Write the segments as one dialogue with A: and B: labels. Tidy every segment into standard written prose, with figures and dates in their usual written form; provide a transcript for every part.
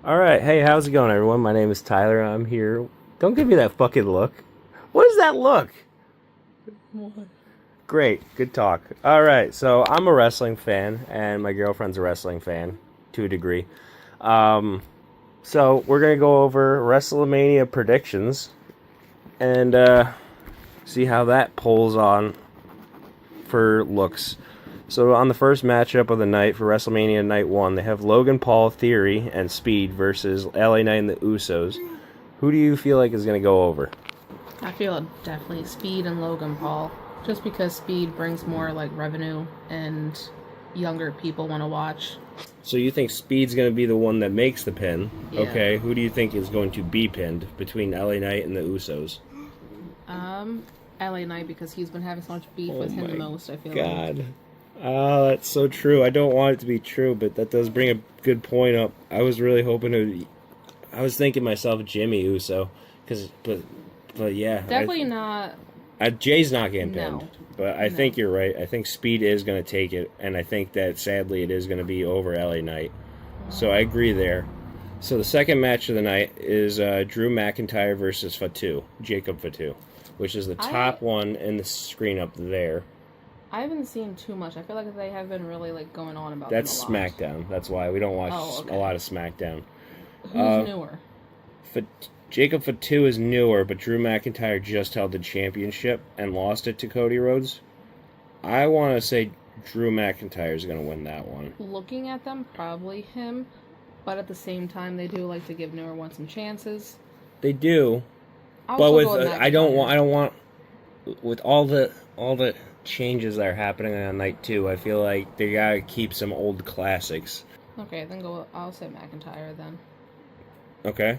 A: All right, hey, how's it going, everyone? My name is Tyler. I'm here. Don't give me that fucking look. What is that look?
B: What?
A: Great, good talk. All right, so I'm a wrestling fan, and my girlfriend's a wrestling fan to a degree. So we're gonna go over Wrestlemania predictions and see how that pulls on for looks. So on the first matchup of the night for WrestleMania Night 1, they have Logan Paul, Theory, and Speed versus LA Knight and the Usos. Who do you feel like is going to go over?
B: I feel definitely Speed and Logan Paul. Just because Speed brings more revenue and younger people want to watch.
A: So you think Speed's going to be the one that makes the pin?
B: Yeah.
A: Okay, who do you think is going to be pinned between LA Knight and the Usos?
B: LA Knight, because he's been having so much beef with him the most, I feel
A: God. Oh, that's so true. I don't want it to be true, but that does bring a good point up. I was really hoping to. I was thinking myself Jimmy Uso, but yeah,
B: Definitely not.
A: Jay's not getting pinned,
B: No.
A: but I think you're right. I think Speed is going to take it, and I think that sadly it is going to be over LA Knight. So I agree there. So the second match of the night is Drew McIntyre versus Jacob Fatu, which is the top one in the screen up there.
B: I haven't seen too much. I feel like they have been really going on about
A: That's
B: them a lot.
A: SmackDown. That's why we don't watch a lot of SmackDown.
B: Who's newer?
A: Jacob Fatu is newer, but Drew McIntyre just held the championship and lost it to Cody Rhodes. I want to say Drew McIntyre is going to win that one.
B: Looking at them, probably him, but at the same time, they do like to give newer ones some chances.
A: They do, but with I don't want with all the changes that are happening on night 2. I feel like they gotta keep some old classics.
B: Okay, then I'll say McIntyre then.
A: Okay.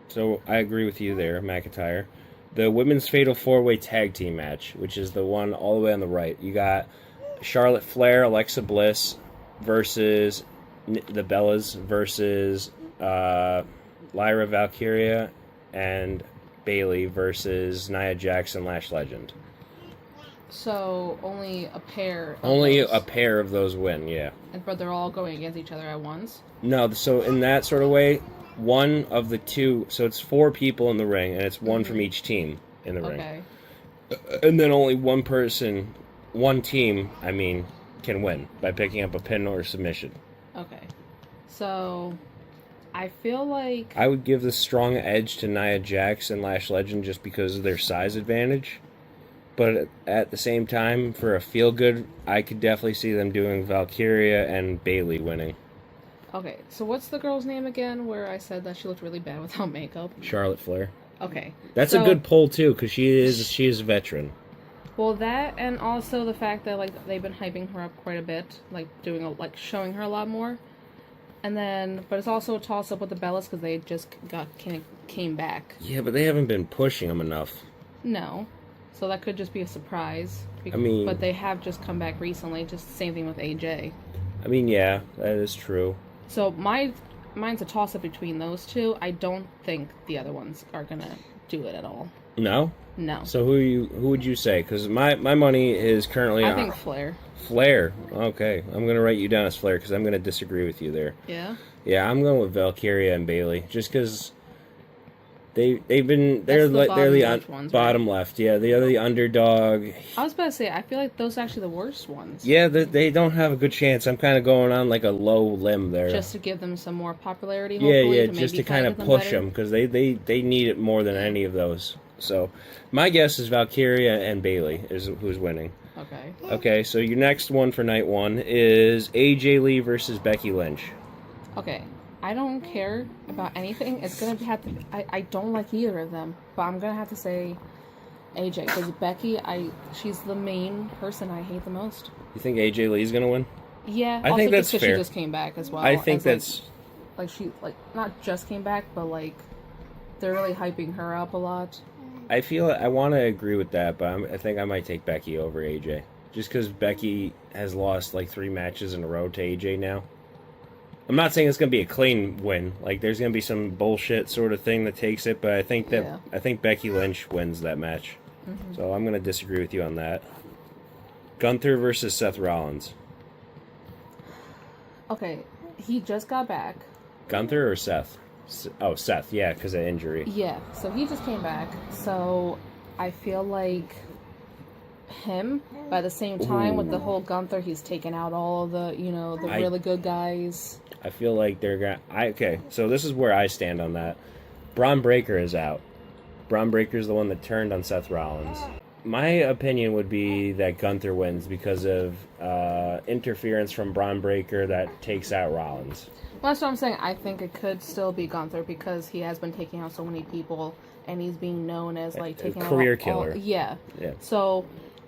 A: So I agree with you there, McIntyre. The women's fatal 4-way tag team match, which is the one all the way on the right. You got Charlotte Flair, Alexa Bliss versus the Bellas versus Lyra Valkyria and Bayley versus Nia Jackson, Lash Legend.
B: So only a pair.
A: A pair of those win, yeah.
B: But they're all going against each other at once?
A: No, so in that sort of way, one of the two, so it's 4 people in the ring, and it's one from each team in the ring. And then only one team, can win by picking up a pin or submission.
B: Okay. So, I feel like
A: I would give the strong edge to Nia Jax and Lash Legend just because of their size advantage. But at the same time, for a feel-good, I could definitely see them doing Valkyria and Bayley winning.
B: Okay, so what's the girl's name again where I said that she looked really bad without makeup?
A: Charlotte Flair.
B: Okay.
A: That's a good poll, too, because she is a veteran.
B: Well, that, and also the fact that, they've been hyping her up quite a bit, showing her a lot more. And then, but it's also a toss-up with the Bellas because they just came back.
A: Yeah, but they haven't been pushing them enough.
B: No. So that could just be a surprise. But they have just come back recently. Just the same thing with AJ.
A: Yeah, that is true.
B: So mine's a toss-up between those two. I don't think the other ones are gonna do it at all.
A: No?
B: No.
A: So who would you say? Because my money is currently
B: I think Flair.
A: Flair. Okay, I'm gonna write you down as Flair because I'm gonna disagree with you there.
B: Yeah.
A: Yeah, I'm going with Valkyria and Bayley just because. They're the bottom left. Yeah, they're the underdog.
B: I was about to say, I feel like those are actually the worst ones.
A: Yeah, they don't have a good chance. I'm kind of going on a low limb there.
B: Just to give them some more popularity.
A: Yeah, just to kind of push them because they need it more than any of those. So, my guess is Valkyria and Bayley is who's winning.
B: Okay.
A: Okay, so your next one for night 1 is AJ Lee versus Becky Lynch.
B: Okay. I don't care about anything. It's gonna have to. I don't like either of them, but I'm gonna have to say AJ because Becky. She's the main person I hate the most.
A: You think AJ Lee's gonna win?
B: Yeah,
A: I think that's fair.
B: She just came back as well.
A: I think that's
B: she not just came back, but they're really hyping her up a lot.
A: I want to agree with that, but I think I might take Becky over AJ just because Becky has lost 3 matches in a row to AJ now. I'm not saying it's going to be a clean win. There's going to be some bullshit sort of thing that takes it, but I think Becky Lynch wins that match. Mm-hmm. So I'm going to disagree with you on that. Gunther versus Seth Rollins.
B: Okay, he just got back,
A: Gunther or Seth? Oh, Seth, yeah, because of injury.
B: Yeah, so he just came back. So I feel like him, but at the same time, with the whole Gunther, he's taken out all of the, really good guys.
A: I feel like they're going to... Okay, so this is where I stand on that. Braun Breaker is out. Braun Breaker is the one that turned on Seth Rollins. My opinion would be that Gunther wins because of interference from Braun Breaker that takes out Rollins.
B: Well, that's what I'm saying. I think it could still be Gunther because he has been taking out so many people, and he's being known as taking out
A: career killer.
B: Yeah. So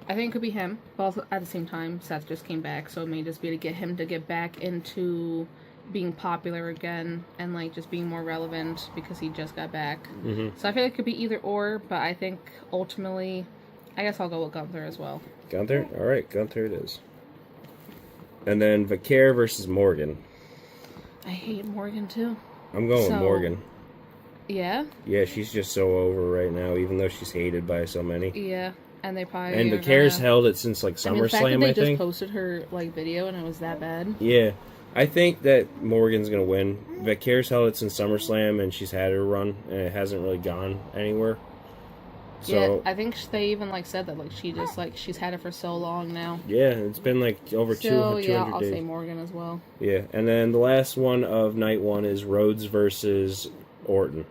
B: I think it could be him. But also, at the same time, Seth just came back, so it may just be to get him to get back into being popular again and just being more relevant because he just got back. Mm-hmm. So I feel like it could be either or, but I think ultimately, I guess I'll go with Gunther as well.
A: Gunther? All right, Gunther it is. And then Wagner versus Morgan.
B: I hate Morgan too.
A: I'm going with Morgan.
B: Yeah?
A: Yeah, she's just so over right now, even though she's hated by so many.
B: Yeah, and they probably...
A: And Wagner's held it since SummerSlam,
B: I think. They just posted her video and it was that bad.
A: Yeah. I think that Morgan's going to win. Wagner's held it since SummerSlam, and she's had her run, and it hasn't really gone anywhere. So,
B: yeah, I think they even said that she just she's had it for so long now.
A: Yeah, it's been over 200
B: yeah,
A: days.
B: I'll say Morgan as well.
A: Yeah, and then the last one of night one is Rhodes versus Orton.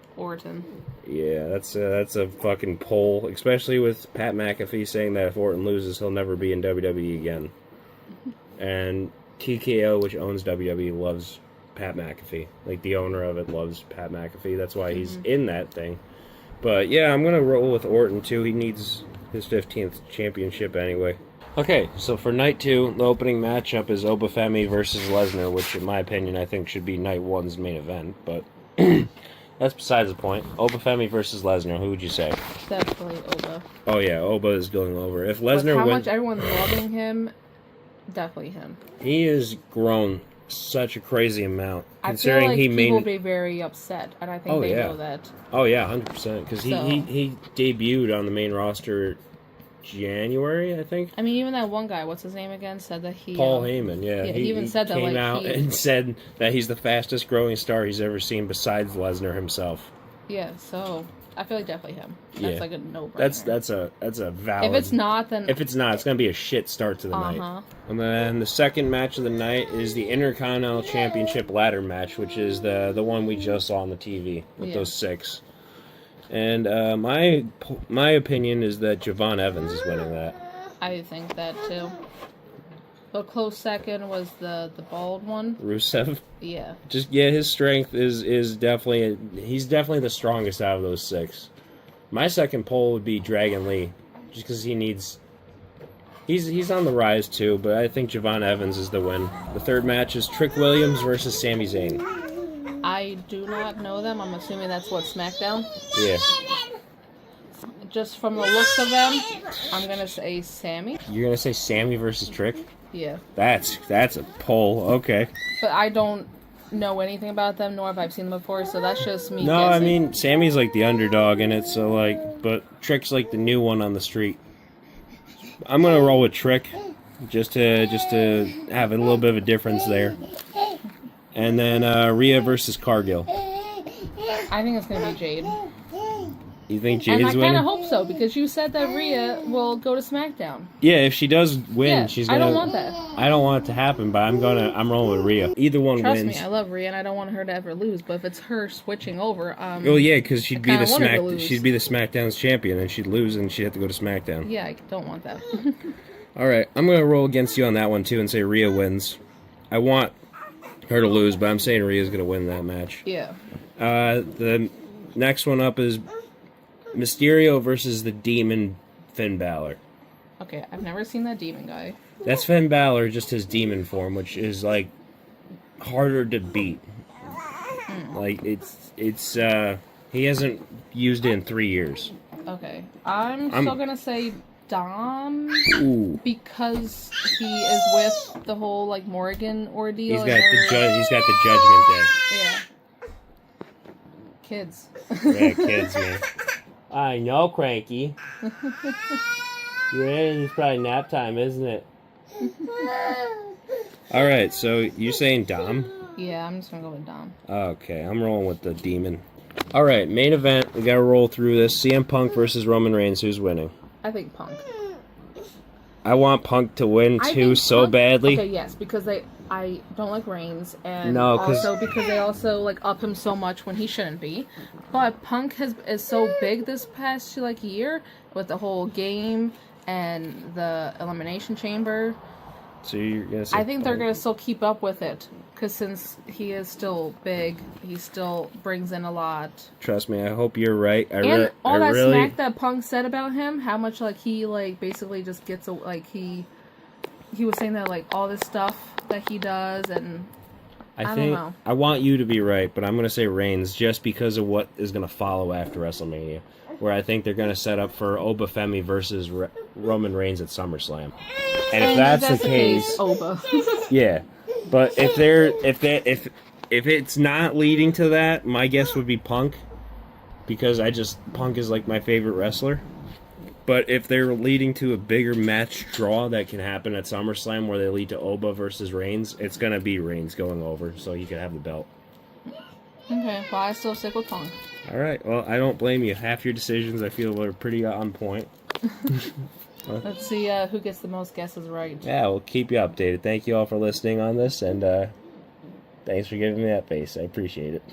A: Yeah, that's a fucking poll, especially with Pat McAfee saying that if Orton loses, he'll never be in WWE again. And TKO, which owns WWE, loves Pat McAfee. The owner of it loves Pat McAfee. That's why he's in that thing. But yeah, I'm going to roll with Orton too. He needs his 15th championship anyway. Okay, so for night 2, the opening matchup is Obafemi versus Lesnar, which in my opinion I think should be night 1's main event, but that's besides the point. Obafemi versus Lesnar, who would you say?
B: Definitely Oba.
A: Oh yeah, Oba is going over. If Lesnar
B: how much everyone's loving him, definitely him.
A: He has grown such a crazy amount.
B: I feel like people will be very upset, and I think they know that.
A: Oh yeah, 100%. Because he debuted on the main roster January, I think.
B: I mean, even that one guy, what's his name again, said that he...
A: Paul Heyman, yeah.
B: He even said that,
A: came out and said that he's the fastest growing star he's ever seen besides Lesnar himself.
B: Yeah, so I feel like definitely him. That's a no-brainer.
A: That's a valid...
B: If it's not, then...
A: If it's not, it's going to be a shit start to the night. And then the second match of the night is the Intercontinental Championship ladder match, which is the one we just saw on the TV with those 6. And my opinion is that Javon Evans is winning that.
B: I think that too. The close second was the bald one.
A: Rusev?
B: Yeah.
A: His strength is definitely... He's definitely the strongest out of those 6. My second poll would be Dragon Lee, just because he needs... He's on the rise too, but I think Javon Evans is the win. The third match is Trick Williams versus Sami Zayn.
B: I do not know them. I'm assuming that's what, SmackDown?
A: Yeah.
B: Just from the looks of them, I'm gonna say Sammy.
A: You're gonna say Sammy versus Trick?
B: Yeah.
A: That's a poll. Okay.
B: But I don't know anything about them, nor have I seen them before, so that's just me
A: No,
B: guessing.
A: I mean, Sammy's the underdog in it, so but Trick's the new one on the street. I'm gonna roll with Trick, just to have a little bit of a difference there. And then Rhea versus Cargill.
B: I think it's gonna be Jade.
A: You think Jade's winning?
B: And I kind of hope so, because you said that Rhea will go to SmackDown.
A: Yeah, if she does win, she's gonna...
B: I don't want that.
A: I don't want it to happen, but I'm rolling with Rhea. Either one wins.
B: Trust me, I love Rhea, and I don't want her to ever lose. But if it's her switching over,
A: well, yeah, because she'd be the SmackDown's champion, and she'd lose, and she'd have to go to SmackDown.
B: Yeah, I don't want that.
A: All right, I'm gonna roll against you on that one too, and say Rhea wins. I want her to lose, but I'm saying Rhea's gonna win that match.
B: Yeah.
A: The next one up is Mysterio versus the Demon Finn Balor.
B: Okay, I've never seen that demon guy.
A: That's Finn Balor, just his demon form, which is harder to beat. It's he hasn't used it in 3 years.
B: Okay, I'm still gonna say Dom.
A: Ooh.
B: Because he is with the whole Morgan ordeal.
A: He's got the Judgment Day.
B: Yeah. Kids.
A: Yeah, kids, man. I know, Cranky. It's probably nap time, isn't it? Alright, so you're saying Dom?
B: Yeah, I'm just gonna go with Dom.
A: Okay, I'm rolling with the Demon. All right, main event. We gotta roll through this. CM Punk versus Roman Reigns. Who's winning?
B: I think Punk.
A: I want Punk to win
B: I
A: too
B: think
A: so
B: Punk,
A: badly.
B: Okay, yes, because I don't like Reigns, and
A: No, 'cause-
B: also because they also like up him so much when he shouldn't be. But Punk is so big this past year with the whole game and the Elimination Chamber.
A: So you're gonna say
B: I think they're
A: Punk?
B: gonna still keep up with it because since he is still big, he still brings in a lot.
A: Trust me, I hope you're right.
B: And all that
A: really,
B: smack that Punk said about him, how much like he like basically just gets like he was saying that like all this stuff that he does, and I
A: think
B: don't know.
A: I want you to be right, but I'm gonna say Reigns just because of what is gonna follow after WrestleMania, where I think they're gonna set up for Obafemi versus Roman Reigns at SummerSlam. And if that's the case,
B: Oba.
A: yeah. But if it's not leading to that, my guess would be Punk, because Punk is like my favorite wrestler. But if they're leading to a bigger match draw that can happen at SummerSlam where they lead to Oba versus Reigns, it's gonna be Reigns going over, so you can have the belt.
B: Okay, well I still stick with Punk.
A: All right. Well, I don't blame you. Half your decisions I feel are pretty on point.
B: Let's see who gets the most guesses right.
A: Yeah, we'll keep you updated. Thank you all for listening on this, and thanks for giving me that face. I appreciate it.